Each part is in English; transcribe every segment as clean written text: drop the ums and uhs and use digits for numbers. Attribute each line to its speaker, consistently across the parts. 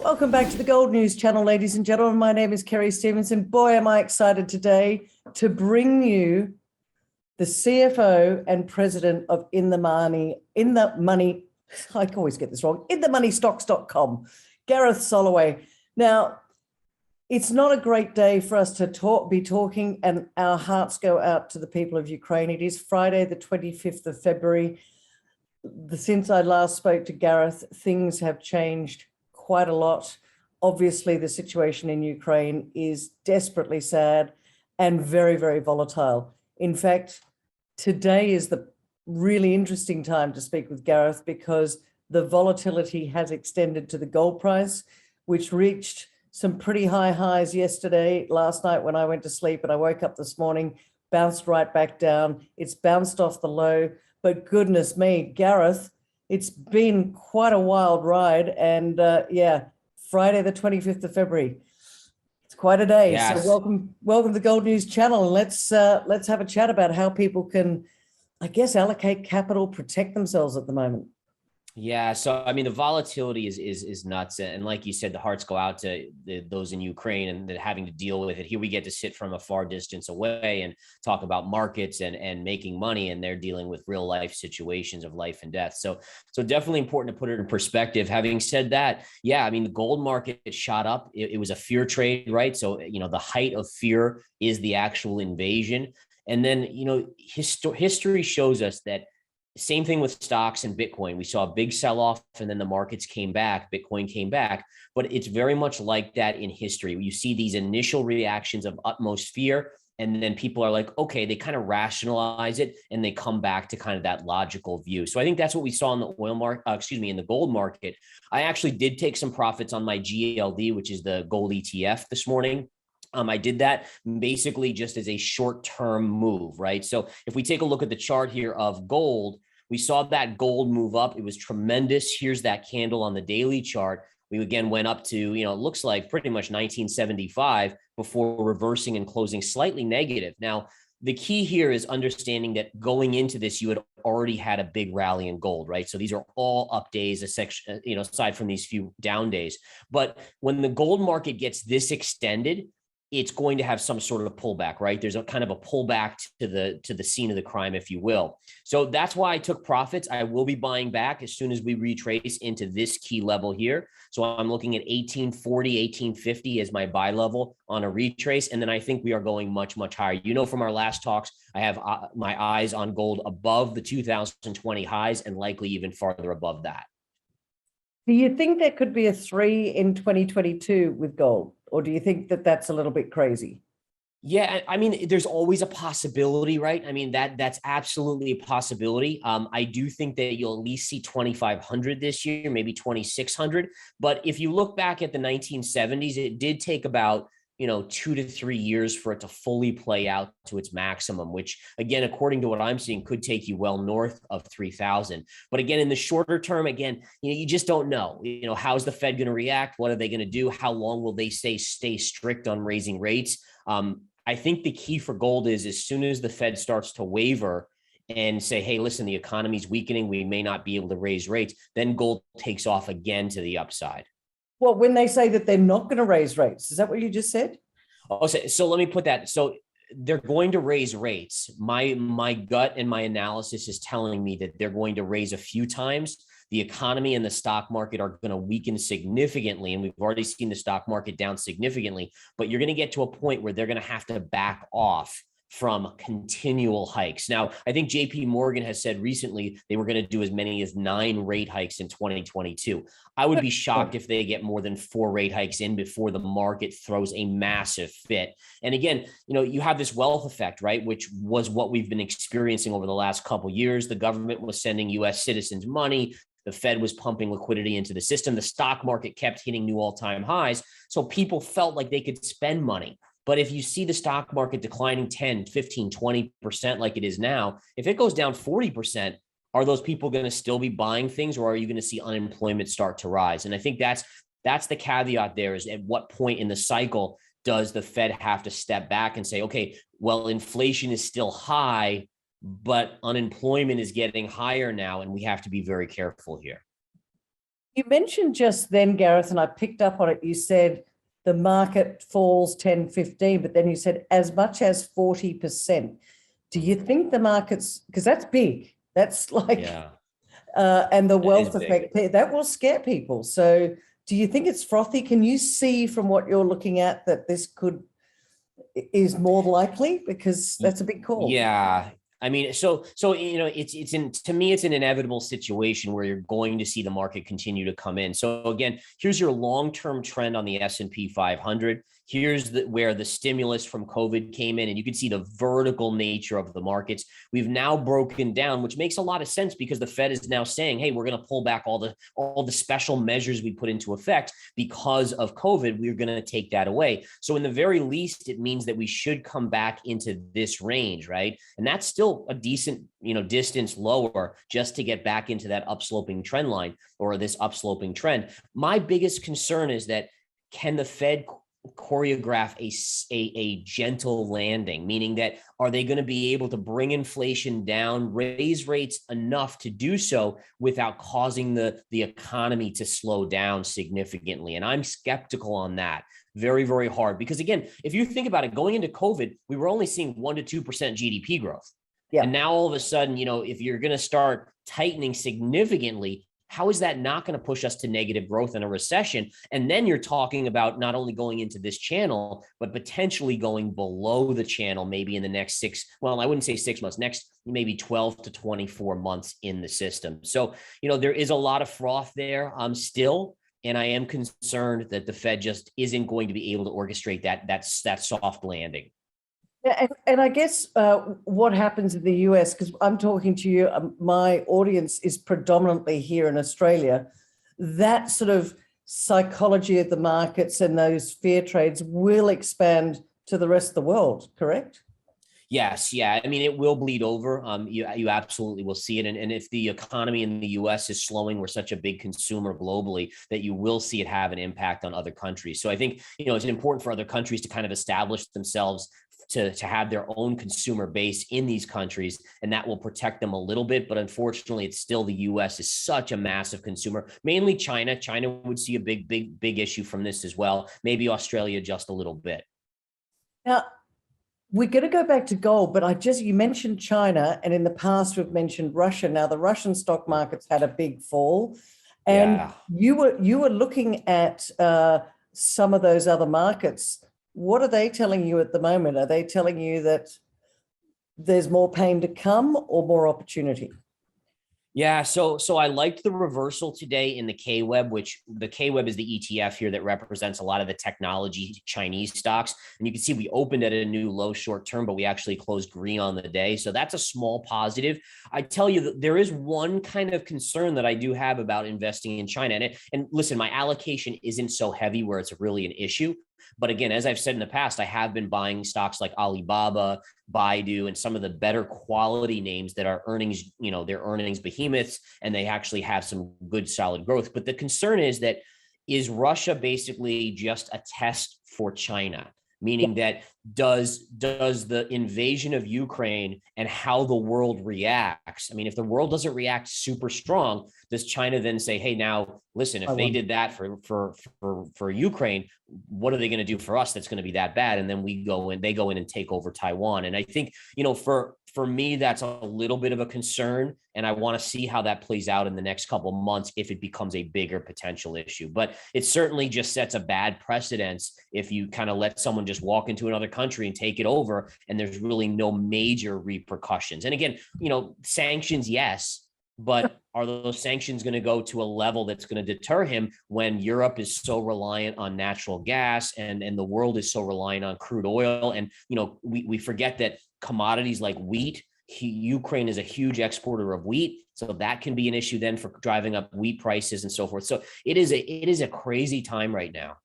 Speaker 1: Welcome back to the Gold News Channel, ladies and gentlemen. My name is Kerry Stevenson. Boy, am I excited today to bring you the CFO and president of In the Money, I always get this wrong, InTheMoneyStocks.com, Gareth Soloway. Now, it's not a great day for us to be talking, and our hearts go out to the people of Ukraine. It is Friday, the 25th of February. Since I last spoke to Gareth, things have changed quite a lot. Obviously, the situation in Ukraine is desperately sad and very, very volatile. In fact, today is the really interesting time to speak with Gareth because the volatility has extended to the gold price, which reached some pretty high highs last night when I went to sleep, and I woke up this morning, bounced right back down. It's bounced off the low, but goodness me, Gareth, it's been quite a wild ride. And Friday, the 25th of February. It's quite a day.
Speaker 2: Yes.
Speaker 1: So welcome to the Gold News Channel. And let's have a chat about how people can, I guess, allocate capital, protect themselves at the moment.
Speaker 2: Yeah. So, I mean, the volatility is nuts. And like you said, the hearts go out to those in Ukraine and having to deal with it. Here we get to sit from a far distance away and talk about markets and making money, and they're dealing with real life situations of life and death. So definitely important to put it in perspective. Having said that, yeah, I mean, the gold market shot up. It was a fear trade, right? So, the height of fear is the actual invasion. And then, history shows us that same thing with stocks and Bitcoin. We saw a big sell-off and then the markets came back, Bitcoin came back, but it's very much like that in history. You see these initial reactions of utmost fear, and then people are like, okay, they kind of rationalize it and they come back to kind of that logical view. So I think that's what we saw in the in the gold market. I actually did take some profits on my GLD, which is the gold ETF this morning. I did that basically just as a short-term move, right? So if we take a look at the chart here of gold, we saw that gold move up. It was tremendous. Here's that candle on the daily chart. We again went up to, it looks like pretty much 1975 before reversing and closing slightly negative. Now, the key here is understanding that going into this, you had already had a big rally in gold, right? So these are all up days, aside from these few down days. But when the gold market gets this extended, it's going to have some sort of pullback, right? There's a kind of a pullback to the scene of the crime, if you will. So that's why I took profits. I will be buying back as soon as we retrace into this key level here. So I'm looking at 1840, 1850 as my buy level on a retrace. And then I think we are going much, much higher. From our last talks, I have my eyes on gold above the 2020 highs and likely even farther above that.
Speaker 1: Do you think there could be a 3 in 2022 with gold? Or do you think that that's a little bit crazy?
Speaker 2: Yeah, I mean, there's always a possibility, right? I mean, that's absolutely a possibility. I do think that you'll at least see 2,500 this year, maybe 2,600. But if you look back at the 1970s, it did take about 2 to 3 years for it to fully play out to its maximum, which again, according to what I'm seeing, could take you well north of 3,000. But again, in the shorter term, again, you just don't know, how's the Fed going to react? What are they going to do? How long will they stay strict on raising rates? I think the key for gold is as soon as the Fed starts to waver and say, hey, listen, the economy's weakening, we may not be able to raise rates, then gold takes off again to the upside.
Speaker 1: Well, when they say that they're not going to raise rates, is that what you just said?
Speaker 2: Oh, so let me put that. So they're going to raise rates. My gut and my analysis is telling me that they're going to raise a few times. The economy and the stock market are going to weaken significantly, and we've already seen the stock market down significantly, but you're going to get to a point where they're going to have to back off from continual hikes. Now, I think JP Morgan has said recently they were going to do as many as 9 rate hikes in 2022. I would be shocked if they get more than 4 rate hikes in before the market throws a massive fit. And again, you have this wealth effect, right? Which was what we've been experiencing over the last couple of years. The government was sending US citizens money. The Fed was pumping liquidity into the system. The stock market kept hitting new all-time highs. So people felt like they could spend money. But if you see the stock market declining 10, 15, 20% like it is now, if it goes down 40%, are those people going to still be buying things, or are you going to see unemployment start to rise? And I think that's the caveat there, is at what point in the cycle does the Fed have to step back and say, okay, well, inflation is still high, but unemployment is getting higher now, and we have to be very careful here.
Speaker 1: You mentioned just then, Gareth, and I picked up on it. You said the market falls 10, 15, but then you said as much as 40%. Do you think the markets, because that's big, that's like,
Speaker 2: Yeah,
Speaker 1: and the
Speaker 2: that is
Speaker 1: wealth
Speaker 2: big.
Speaker 1: effect, that will scare people. So do you think it's frothy? Can you see from what you're looking at that this is more likely? Because that's a big call.
Speaker 2: Yeah. I mean, so it's to me, it's an inevitable situation where you're going to see the market continue to come in. So again, here's your long-term trend on the S&P 500. Here's where the stimulus from COVID came in, and you can see the vertical nature of the markets. We've now broken down, which makes a lot of sense because the Fed is now saying, hey, we're going to pull back all the special measures we put into effect because of COVID. We're going to take that away. So in the very least, it means that we should come back into this range, right? And that's still a decent, distance lower just to get back into that upsloping trend line or this upsloping trend. My biggest concern is that can the Fed choreograph a gentle landing, meaning that are they going to be able to bring inflation down, raise rates enough to do so without causing the economy to slow down significantly? And I'm skeptical on that. Very, very hard. Because again, if you think about it, going into COVID, we were only seeing 1 to 2% GDP growth. Yeah. And now all of a sudden, if you're going to start tightening significantly, how is that not going to push us to negative growth in a recession? And then you're talking about not only going into this channel, but potentially going below the channel, maybe in the next I wouldn't say 6 months, next maybe 12 to 24 months in the system. So, there is a lot of froth there still. And I am concerned that the Fed just isn't going to be able to orchestrate that soft landing.
Speaker 1: Yeah, and I guess what happens in the US, because I'm talking to you, my audience is predominantly here in Australia, that sort of psychology of the markets and those fear trades will expand to the rest of the world, correct?
Speaker 2: Yes. Yeah. I mean, it will bleed over. You absolutely will see it. And if the economy in the US is slowing, we're such a big consumer globally that you will see it have an impact on other countries. So I think, it's important for other countries to kind of establish themselves to have their own consumer base in these countries, and that will protect them a little bit. But unfortunately, it's still the US is such a massive consumer, mainly China. China would see a big issue from this as well. Maybe Australia just a little bit.
Speaker 1: Now, we're going to go back to gold, but you mentioned China, and in the past we've mentioned Russia. Now, the Russian stock market's had a big fall, and you were looking at some of those other markets. What are they telling you at the moment? Are they telling you that there's more pain to come or more opportunity?
Speaker 2: Yeah, so I liked the reversal today in the K-Web, which the K-Web is the ETF here that represents a lot of the technology Chinese stocks. And you can see we opened at a new low short term, but we actually closed green on the day. So that's a small positive. I tell you that there is one kind of concern that I do have about investing in China. And listen, my allocation isn't so heavy where it's really an issue. But again, as I've said in the past, I have been buying stocks like Alibaba, Baidu, and some of the better quality names that are earnings, they're earnings behemoths, and they actually have some good solid growth. But the concern is Russia basically just a test for China? Meaning that does the invasion of Ukraine and how the world reacts? I mean, if the world doesn't react super strong, does China then say, hey, now listen, if they did that for Ukraine, what are they going to do for us that's going to be that bad? And then they go in and take over Taiwan. And I think, for me, that's a little bit of a concern. And I want to see how that plays out in the next couple of months if it becomes a bigger potential issue. But it certainly just sets a bad precedence if you kind of let someone just walk into another country and take it over, and there's really no major repercussions. And again, sanctions, yes, but are those sanctions going to go to a level that's going to deter him when Europe is so reliant on natural gas and the world is so reliant on crude oil? And, we forget that commodities like wheat, Ukraine is a huge exporter of wheat. So that can be an issue then for driving up wheat prices and so forth. So it is a crazy time right now.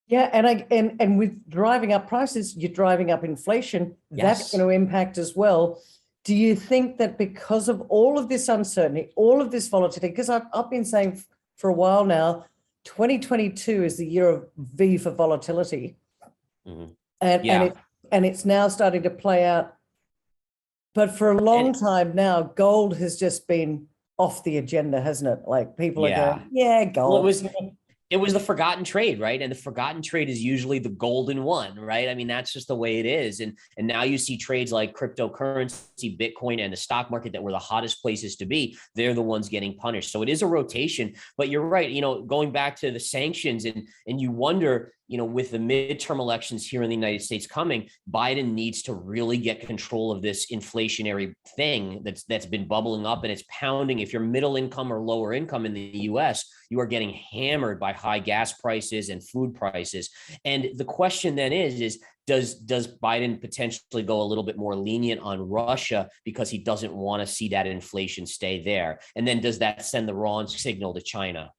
Speaker 1: Yeah, and with driving up prices, you're driving up inflation. Yes. That's going to impact as well. Do you think that because of all of this uncertainty, all of this volatility, because I've been saying for a while now, 2022 is the year of V for volatility. Mm-hmm. And it's now starting to play out. But for a long time now, gold has just been off the agenda, hasn't it? Like people are
Speaker 2: Yeah.
Speaker 1: going, yeah,
Speaker 2: Well,
Speaker 1: gold.
Speaker 2: it was the forgotten trade, right? And the forgotten trade is usually the golden one, right? I mean, that's just the way it is. And now you see trades like cryptocurrency, Bitcoin, and the stock market that were the hottest places to be. They're the ones getting punished. So it is a rotation. But you're right. Going back to the sanctions, and you wonder, with the midterm elections here in the United States coming, Biden needs to really get control of this inflationary thing that's been bubbling up, and it's pounding. If you're middle income or lower income in the US, you are getting hammered by high gas prices and food prices. And the question then is does Biden potentially go a little bit more lenient on Russia because he doesn't want to see that inflation stay there? And then does that send the wrong signal to China?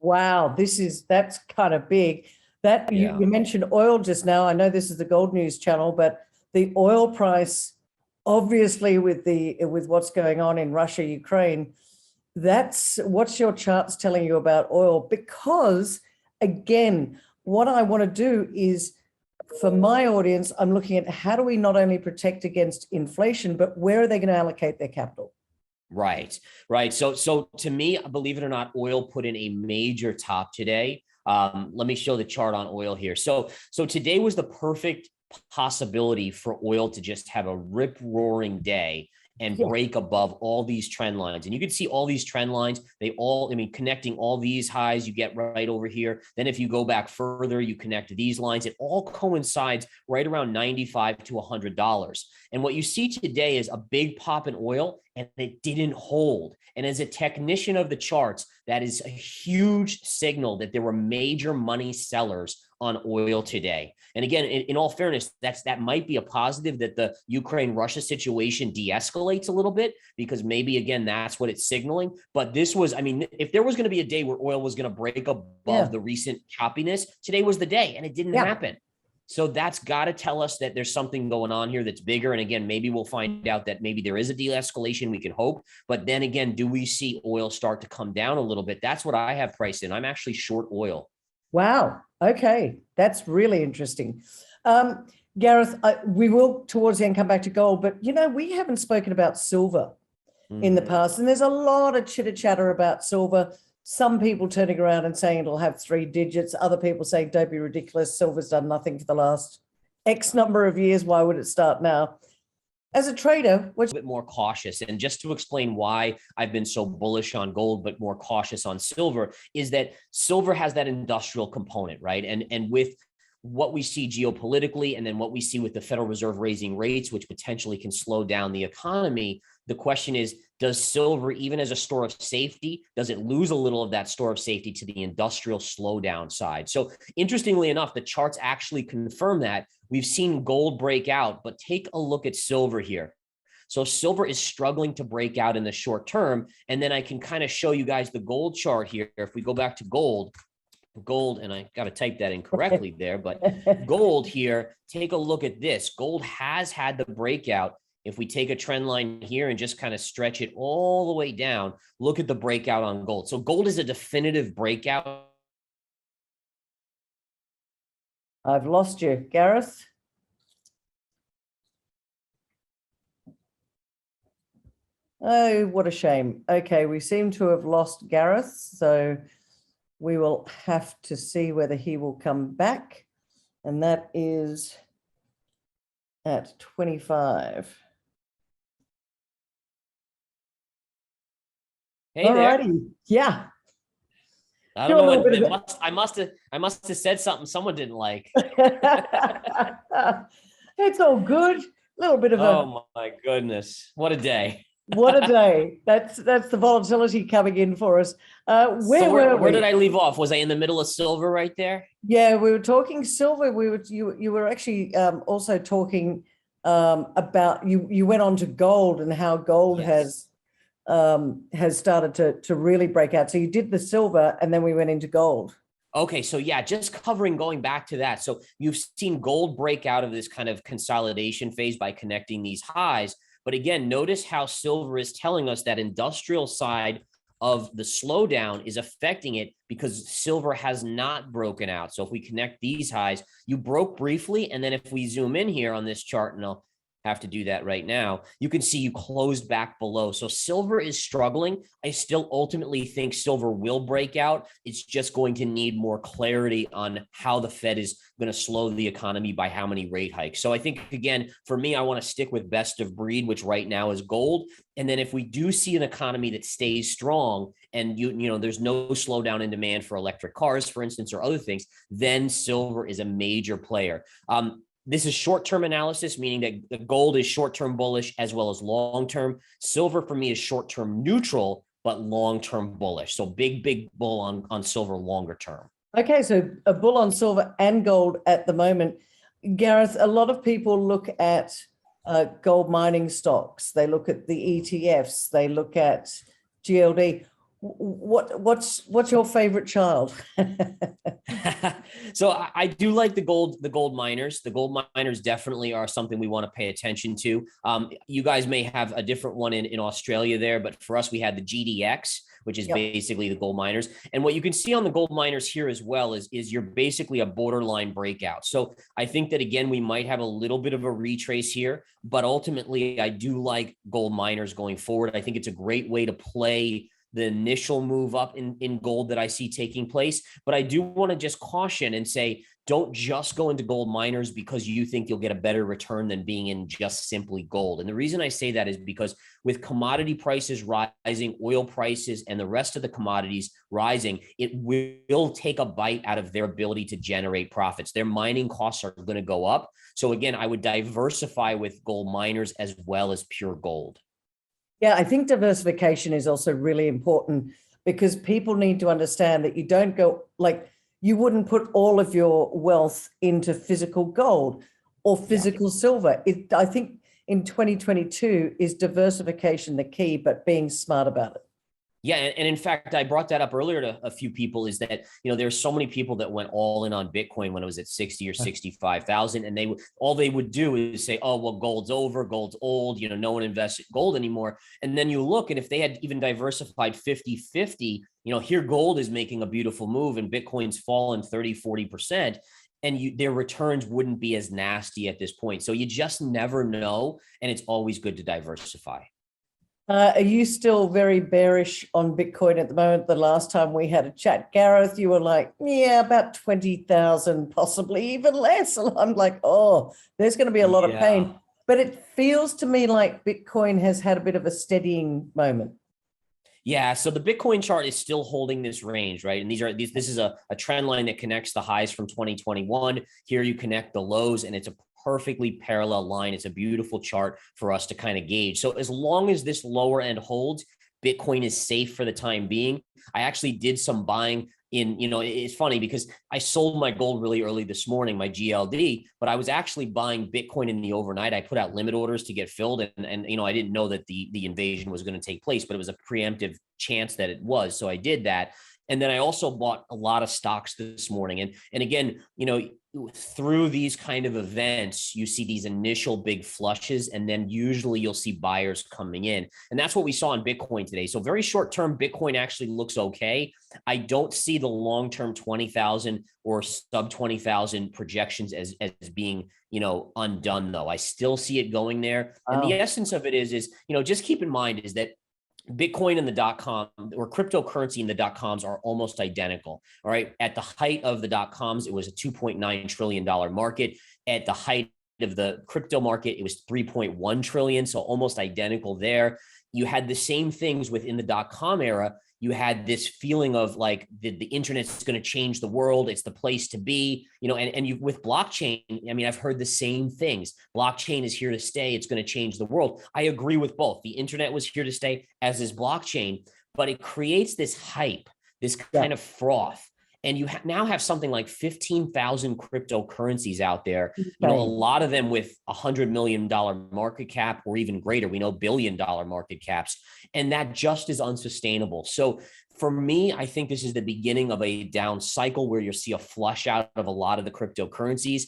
Speaker 1: Wow, that's kind of big. That
Speaker 2: Yeah.
Speaker 1: you mentioned oil just now. I know this is the Gold News channel, but the oil price, obviously with what's going on in Russia, Ukraine, what's your charts telling you about oil? Because again, what I want to do is, for my audience, I'm looking at how do we not only protect against inflation, but where are they going to allocate their capital?
Speaker 2: Right. So to me, believe it or not, oil put in a major top today. Let me show the chart on oil here. So today was the perfect possibility for oil to just have a rip roaring day and break above all these trend lines. And you can see all these trend lines, connecting all these highs, you get right over here. Then if you go back further, you connect these lines. It all coincides right around $95 to $100. And what you see today is a big pop in oil, and it didn't hold. And as a technician of the charts, that is a huge signal that there were major money sellers on oil today. And again, in all fairness, that might be a positive, that the Ukraine-Russia situation de-escalates a little bit, because maybe, again, that's what it's signaling. But this was, if there was going to be a day where oil was going to break above the recent choppiness, today was the day, and it didn't happen. So that's got to tell us that there's something going on here that's bigger. And again, maybe we'll find out that maybe there is a de-escalation. We can hope. But then again, do we see oil start to come down a little bit? That's what I have priced in. I'm actually short oil. Wow.
Speaker 1: Okay. That's really interesting. Gareth, we will towards the end come back to gold, but we haven't spoken about silver in the past. And there's a lot of chitter chatter about silver. Some people turning around and saying it'll have 3 digits. Other people saying, don't be ridiculous. Silver's done nothing for the last X number of years. Why would it start now? As a trader, what's
Speaker 2: a bit more cautious, and just to explain why I've been so bullish on gold but more cautious on silver, is that silver has that industrial component, right? And with what we see geopolitically, and then what we see with the Federal Reserve raising rates, which potentially can slow down the economy, the question is, does silver, even as a store of safety, does it lose a little of that store of safety to the industrial slowdown side? So interestingly enough, the charts actually confirm that. We've seen gold break out, but take a look at silver here. So silver is struggling to break out in the short term. And then I can kind of show you guys the gold chart here. If we go back to gold, and I got to type that incorrectly there, but gold here, take a look at this. Gold has had the breakout. If we take a trend line here and just kind of stretch it all the way down, look at the breakout on gold. So gold is a definitive breakout.
Speaker 1: I've lost you, Gareth. Oh, what a shame. Okay, we seem to have lost Gareth, so we will have to see whether he will come back. And that is at 25.
Speaker 2: Hey there.
Speaker 1: Yeah.
Speaker 2: I don't know what I must have said something someone didn't like.
Speaker 1: It's all good. A little bit of
Speaker 2: oh my goodness. What a day.
Speaker 1: What a day. That's the volatility coming in for us. Where
Speaker 2: did I leave off? Was I in the middle of silver right there?
Speaker 1: Yeah, we were talking silver. You were actually also talking about you went on to gold and how gold has started to really break out. So you did the silver and then we went into gold.
Speaker 2: Okay, so yeah, just going back to that. So you've seen gold break out of this kind of consolidation phase by connecting these highs. But again, notice how silver is telling us that industrial side of the slowdown is affecting it because silver has not broken out. So if we connect these highs, you broke briefly. And then if we zoom in here on this chart, and I'll have to do that right now. You can see you closed back below. So silver is struggling. I still ultimately think silver will break out. It's just going to need more clarity on how the Fed is going to slow the economy by how many rate hikes. So I think, again, for me, I want to stick with best of breed, which right now is gold. And then if we do see an economy that stays strong and there's no slowdown in demand for electric cars, for instance, or other things, then silver is a major player. This is short-term analysis, meaning that gold is short-term bullish as well as long-term. Silver for me is short-term neutral, but long-term bullish. So big bull on silver longer term.
Speaker 1: Okay, so a bull on silver and gold at the moment. Gareth, a lot of people look at gold mining stocks. They look at the ETFs. They look at GLD. What's your favorite child?
Speaker 2: So I do like the gold miners. The gold miners definitely are something we want to pay attention to. You guys may have a different one in Australia there, but for us, we had the GDX, which is basically the gold miners. And what you can see on the gold miners here as well is you're basically a borderline breakout. So I think that, again, we might have a little bit of a retrace here, but ultimately I do like gold miners going forward. I think it's a great way to play the initial move up in gold that I see taking place. But I do want to just caution and say, don't just go into gold miners because you think you'll get a better return than being in just simply gold. And the reason I say that is because with commodity prices rising, oil prices, and the rest of the commodities rising, it will take a bite out of their ability to generate profits. Their mining costs are going to go up. So again, I would diversify with gold miners as well as pure gold.
Speaker 1: Yeah, I think diversification is also really important because people need to understand that you don't go you wouldn't put all of your wealth into physical gold or physical silver. I think in 2022 is diversification the key, but being smart about it.
Speaker 2: Yeah. And in fact, I brought that up earlier to a few people is that, there's so many people that went all in on Bitcoin when it was at 60 or 65,000. And all they would do is say, oh, well, gold's over, gold's old, no one invests in gold anymore. And then you look, and if they had even diversified 50-50, here gold is making a beautiful move and Bitcoin's fallen 30-40%. And their returns wouldn't be as nasty at this point. So you just never know. And it's always good to diversify.
Speaker 1: Are you still very bearish on Bitcoin at the moment? The last time we had a chat, Gareth, you were like, yeah, about 20,000, possibly even less. And I'm like, oh, there's going to be a lot of pain. But it feels to me like Bitcoin has had a bit of a steadying moment.
Speaker 2: Yeah, so the Bitcoin chart is still holding this range, right? And this is a trend line that connects the highs from 2021. Here you connect the lows, and it's a perfectly parallel line. It's a beautiful chart for us to kind of gauge. So as long as this lower end holds, Bitcoin is safe for the time being. I actually did some buying in, it's funny because I sold my gold really early this morning, my GLD, but I was actually buying Bitcoin in the overnight. I put out limit orders to get filled. And I didn't know that the invasion was going to take place, but it was a preemptive chance that it was. So I did that. And then I also bought a lot of stocks this morning. And again, through these kind of events, you see these initial big flushes, and then usually you'll see buyers coming in. And that's what we saw in Bitcoin today. So very short term, Bitcoin actually looks okay. I don't see the long-term 20,000 or sub 20,000 projections as being, undone though. I still see it going there. And the essence of it is, just keep in mind is that Bitcoin and the .com or cryptocurrency and the .coms are almost identical. All right. At the height of the .coms, it was a $2.9 trillion market. At the height of the crypto market, it was 3.1 trillion. So almost identical there. You had the same things within the .com era. You had this feeling of like the internet is going to change the world. It's the place to be, and you with blockchain. I mean, I've heard the same things. Blockchain is here to stay. It's going to change the world. I agree with both. The internet was here to stay, as is blockchain, but it creates this hype, this kind of froth. And you now have something like 15,000 cryptocurrencies out there, a lot of them with $100 million market cap or even greater. We know $1 billion market caps, and that just is unsustainable. So for me, I think this is the beginning of a down cycle where you'll see a flush out of a lot of the cryptocurrencies.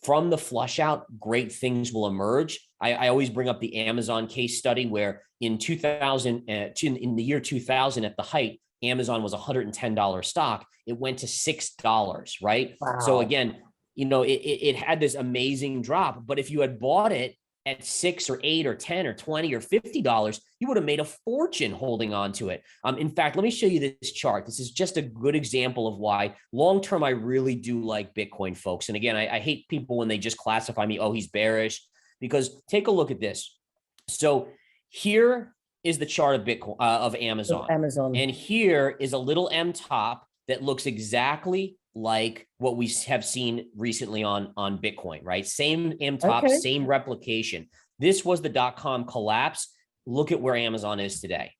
Speaker 2: From the flush out, great things will emerge. I always bring up the Amazon case study where in the year 2000 at the height, Amazon was $110 stock. It went to $6, right? Wow. So again, it had this amazing drop, but if you had bought it at $6 or $8 or $10 or $20 or $50, you would have made a fortune holding on to it. In fact, let me show you this chart. This is just a good example of why long-term I really do like Bitcoin, folks. And again, I hate people when they just classify me, oh, he's bearish, because take a look at this. So here is the chart of Bitcoin, of Amazon. And here is a little M top that looks exactly like what we have seen recently on Bitcoin, right? Same M top, same replication. This was the .com collapse. Look at where Amazon is today.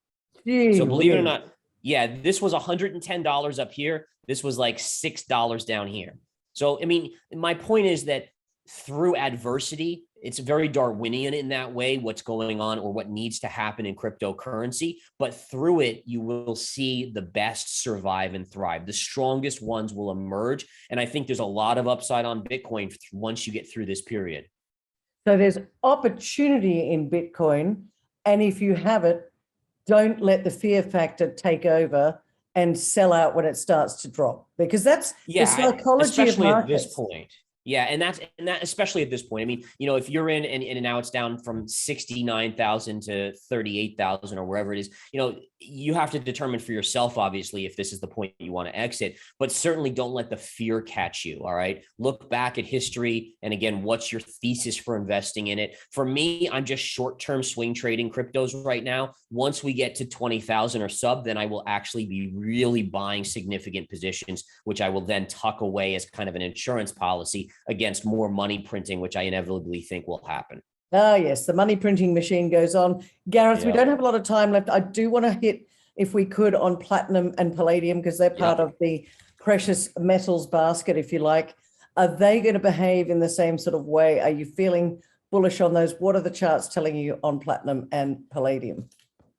Speaker 2: So believe it or not, yeah, this was $110 up here. This was like $6 down here. So, I mean, my point is that through adversity, it's very Darwinian in that way, what's going on or what needs to happen in cryptocurrency. But through it, you will see the best survive and thrive. The strongest ones will emerge. And I think there's a lot of upside on Bitcoin once you get through this period.
Speaker 1: So there's opportunity in Bitcoin. And if you have it, don't let the fear factor take over and sell out when it starts to drop, because that's the psychology of markets.
Speaker 2: Especially at this point. Yeah, and that especially at this point. I mean, you know, if you're in and now it's down from 69,000 to 38,000 or wherever it is, you know, you have to determine for yourself, obviously, if this is the point you want to exit, but certainly don't let the fear catch you. All right. Look back at history. And again, what's your thesis for investing in it? For me, I'm just short-term swing trading cryptos right now. Once we get to 20,000 or sub, then I will actually be really buying significant positions, which I will then tuck away as kind of an insurance policy against more money printing, which I inevitably think will happen.
Speaker 1: Ah, yes, the money printing machine goes on. Gareth, we don't have a lot of time left. I do want to hit, if we could, on platinum and palladium, because they're part of the precious metals basket, if you like. Are they going to behave in the same sort of way? Are you feeling bullish on those? What are the charts telling you on platinum and palladium?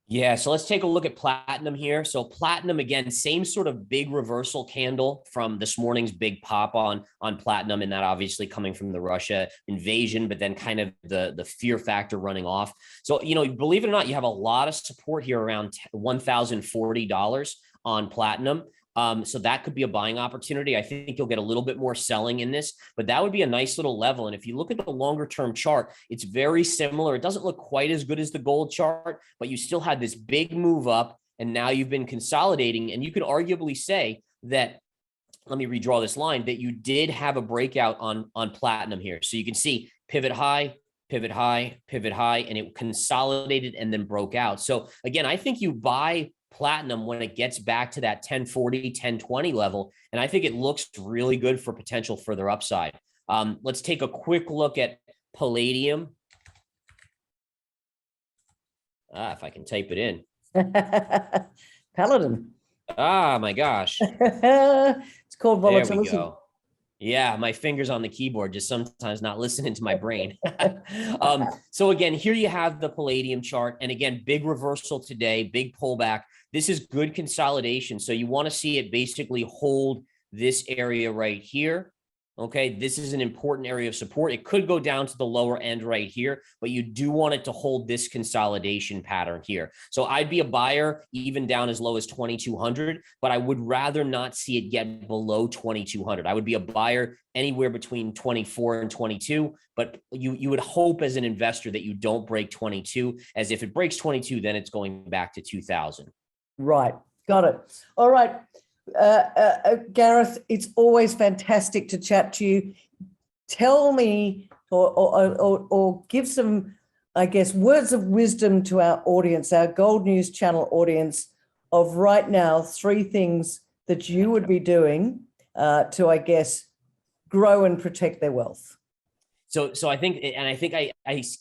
Speaker 2: Yeah, so let's take a look at platinum here. So platinum, again, same sort of big reversal candle from this morning's big pop on platinum, and that obviously coming from the Russia invasion, but then kind of the fear factor running off. So, you know, believe it or not, you have a lot of support here around $1,040 on platinum. So that could be a buying opportunity. I think you'll get a little bit more selling in this, but that would be a nice little level. And if you look at the longer term chart, it's very similar. It doesn't look quite as good as the gold chart, but you still had this big move up, and now you've been consolidating. And you could arguably say that, let me redraw this line, that you did have a breakout on platinum here. So you can see pivot high, pivot high, pivot high, and it consolidated and then broke out. So again, I think you buy platinum when it gets back to that 1040, 1020 level. And I think it looks really good for potential further upside. Let's take a quick look at palladium. If I can type it in.
Speaker 1: Paladin.
Speaker 2: My gosh.
Speaker 1: It's called volatility.
Speaker 2: There we go. Yeah, my fingers on the keyboard, just sometimes not listening to my brain. So again, here you have the palladium chart. And again, big reversal today, big pullback. This is good consolidation. So you want to see it basically hold this area right here. Okay, this is an important area of support. It could go down to the lower end right here, but you do want it to hold this consolidation pattern here. So I'd be a buyer even down as low as 2,200, but I would rather not see it get below 2,200. I would be a buyer anywhere between 24 and 22, but you would hope as an investor that you don't break 22, as if it breaks 22, then it's going back to 2,000. Right.
Speaker 1: Got it. All right. Gareth, it's always fantastic to chat to you. Tell me or give some, I guess, words of wisdom to our audience, our Gold News Channel audience, of right now 3 things that you would be doing to, I guess, grow and protect their wealth.
Speaker 2: So I think, and I think I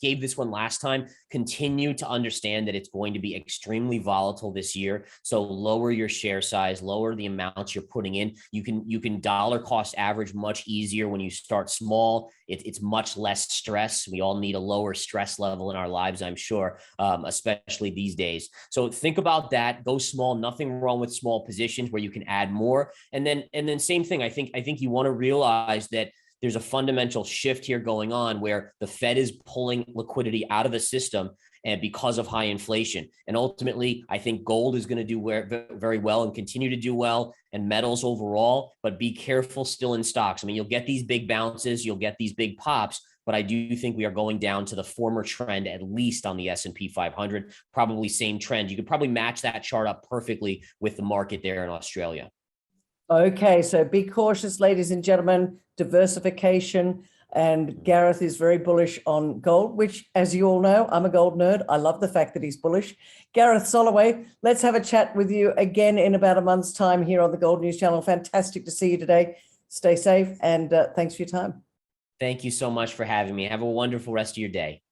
Speaker 2: gave this one last time, continue to understand that it's going to be extremely volatile this year. So lower your share size, lower the amounts you're putting in. You can dollar cost average much easier when you start small. It's much less stress. We all need a lower stress level in our lives, I'm sure, especially these days. So think about that. Go small. Nothing wrong with small positions where you can add more. And then same thing. I think you want to realize that there's a fundamental shift here going on where the Fed is pulling liquidity out of the system, and because of high inflation. And ultimately, I think gold is going to do very well and continue to do well, and metals overall, but be careful still in stocks. I mean, you'll get these big bounces, you'll get these big pops, but I do think we are going down to the former trend, at least on the S&P 500, probably same trend. You could probably match that chart up perfectly with the market there in Australia.
Speaker 1: Okay, so be cautious, ladies and gentlemen, diversification. And Gareth is very bullish on gold, which, as you all know, I'm a gold nerd. I love the fact that he's bullish. Gareth Soloway, let's have a chat with you again in about a month's time here on the Gold News Channel. Fantastic to see you today. Stay safe, and thanks for your time.
Speaker 2: Thank you so much for having me. Have a wonderful rest of your day.